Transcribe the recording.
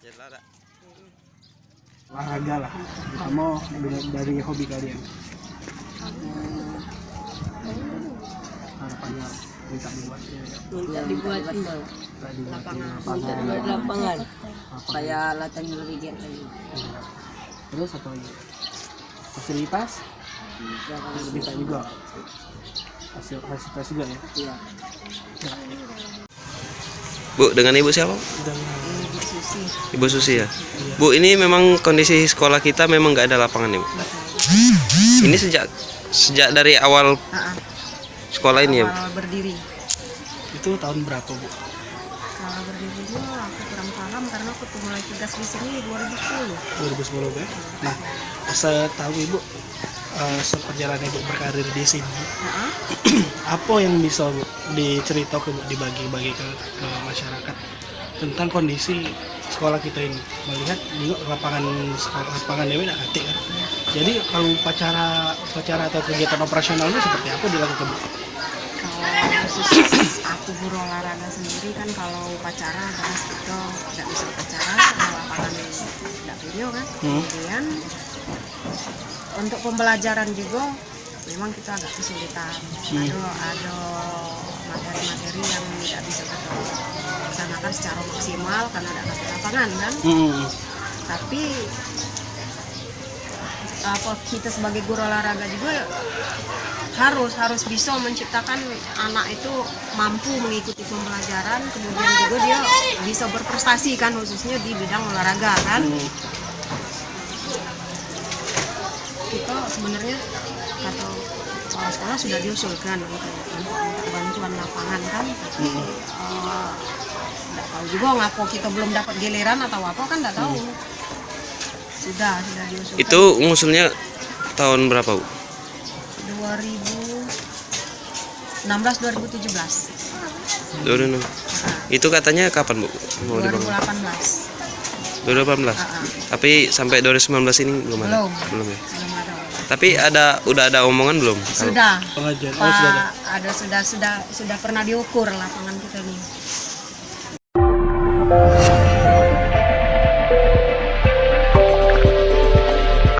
Jelas tak? Olahraga lah, kamu dari hobi kalian. Harapannya minta dibuat lapangan supaya latihan lebih giat lagi. Terus apa lagi? Fasilitas? Minta juga. Fasilitas juga ya? Iya. Bu, dengan ibu siapa? Ibu Susi. Ibu Susi ya. Bu, ini memang kondisi sekolah kita memang nggak ada lapangan ya, Bu? Ini sejak dari awal sekolah ini ya, Bu? Awal berdiri. Itu tahun berapa, Bu? Kalau berdiri itu aku kurang paham karena aku tuh mulai tugas di sini 2010. 2010 ya. Nah, setahu Ibu seperjalanan Ibu berkarir di sini, apa yang bisa Bu diceritakan, dibagi-bagi ke masyarakat tentang kondisi sekolah kita ini? Melihat juga lapangan dewe tidak aktif kan. Jadi kalau upacara atau kegiatan operasionalnya seperti apa dilakukan, Bu? Kalau khusus aku guru olahraga sendiri kan kalau upacara karena itu tidak bisa upacara karena lapangan tidak video kan. Kemudian untuk pembelajaran juga memang kita agak kesulitan. Ada materi-materi yang tidak bisa kita laksanakan secara maksimal karena tidak ada lapangan kan. Tapi kita sebagai guru olahraga juga harus bisa menciptakan anak itu mampu mengikuti pembelajaran, kemudian juga dia bisa berprestasi kan, khususnya di bidang olahraga kan. Kita sebenarnya atau sekolah sudah diusulkan untuk bantuan lapangan kan, tapi nggak tahu juga ngapa kita belum dapat giliran atau apa kan, nggak tahu. Sudah diusulkan. Itu ngusulnya tahun berapa, Bu? 2017. Itu katanya kapan, Bu? Mau 2018. 2018. Tapi sampai 2019 ini belum ada. Belum ya. Belum ada. Tapi udah ada omongan belum? Sudah. Pengajian. Sudah pernah diukur lapangan kita nih.